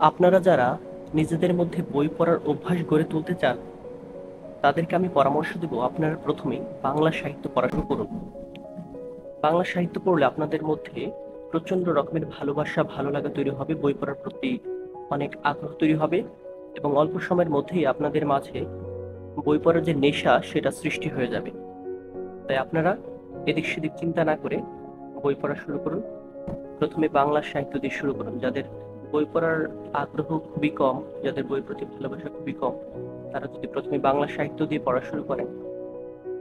আপনারা যারা নিজেদের মধ্যে বই পড়ার অভ্যাস গড়ে তুলতে চান, তাদেরকে আমি পরামর্শ দেব আপনারা প্রথমেই বাংলা সাহিত্য পড়া শুরু করুন। বাংলা সাহিত্য পড়লে আপনাদের মধ্যে প্রচন্ড রকমের ভালোবাসা, ভালো লাগা তৈরি হবে, বই পড়ার প্রতি অনেক আগ্রহ তৈরি হবে এবং অল্প সময়ের মধ্যেই আপনাদের মাঝে বই পড়ার যে নেশা সেটা সৃষ্টি হয়ে যাবে। তাই আপনারা এদিক সেদিক চিন্তা না করে বই পড়া শুরু করুন। প্রথমে বাংলা সাহিত্য দিয়ে শুরু করুন। যাদের বই পড়ার আগ্রহ খুবই কম, যাদের বইয়ের প্রতি ভালোবাসা খুবই কম, তারা যদি প্রথমে বাংলা সাহিত্য দিয়ে পড়া শুরু করেন,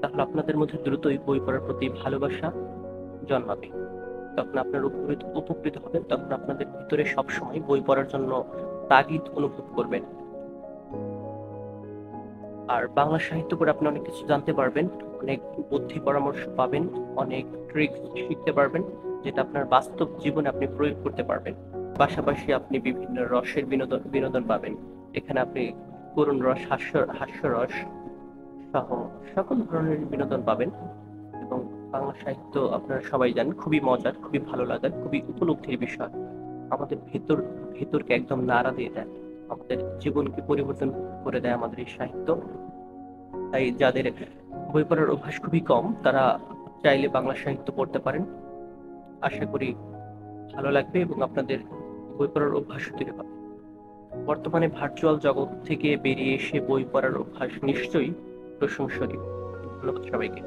তাহলে আপনাদের মধ্যে দ্রুতই বই পড়ার প্রতি ভালোবাসা জন্মাবে। তখন আপনার উপকৃত উপকৃত হবেন, তখন আপনাদের ভিতরে সবসময় বই পড়ার জন্য তাগিদ অনুভব করবেন। আর বাংলা সাহিত্য পড়ে আপনি অনেক কিছু জানতে পারবেন, অনেক বুদ্ধি পরামর্শ পাবেন, অনেক ট্রিক্স শিখতে পারবেন, যেটা আপনার বাস্তব জীবনে আপনি প্রয়োগ করতে পারবেন। পাশাপাশি আপনি বিভিন্ন রসের বিনোদন বিনোদন পাবেন। এখানে আপনি করুণ রস, হাস্যরস সহ সকল ধরনের বিনোদন পাবেন। এবং বাংলা সাহিত্য আপনারা সবাই জানেন খুবই মজার, খুবই ভালো লাগার, খুবই উপলব্ধির বিষয়। আমাদের ভেতরকে একদম নাড়া দিয়ে দেয়, আমাদের জীবনকে পরিবর্তন করে দেয় আমাদের এই সাহিত্য। তাই যাদের বই পড়ার অভ্যাস খুবই কম, তারা চাইলে বাংলা সাহিত্য পড়তে পারেন। আশা করি ভালো লাগবে এবং আপনাদের বই পড়ার অভ্যাস তৈরি হবে। বর্তমানে ভার্চুয়াল জগৎ থেকে বেরিয়ে এসে বই পড়ার অভ্যাস নিশ্চয়ই প্রশংসনীয়। ধন্যবাদ সবাইকে।